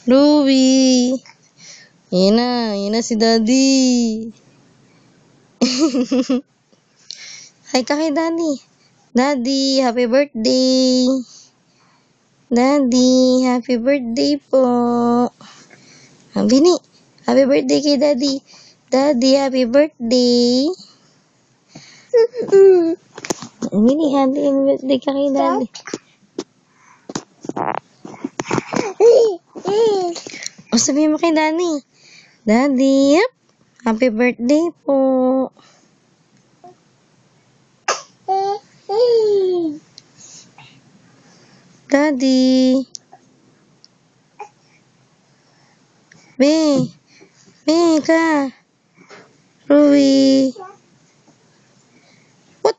Ruby. Yan na si Daddy. Hi ka kay Daddy. Daddy, happy birthday. Daddy, happy birthday po. Bini, happy birthday kay Daddy. Daddy, happy birthday. Bini, happy birthday ka kay Daddy. O, sabihin mo kay Daddy. Daddy, happy birthday po. Daddy. Be ka. Ruby. Put.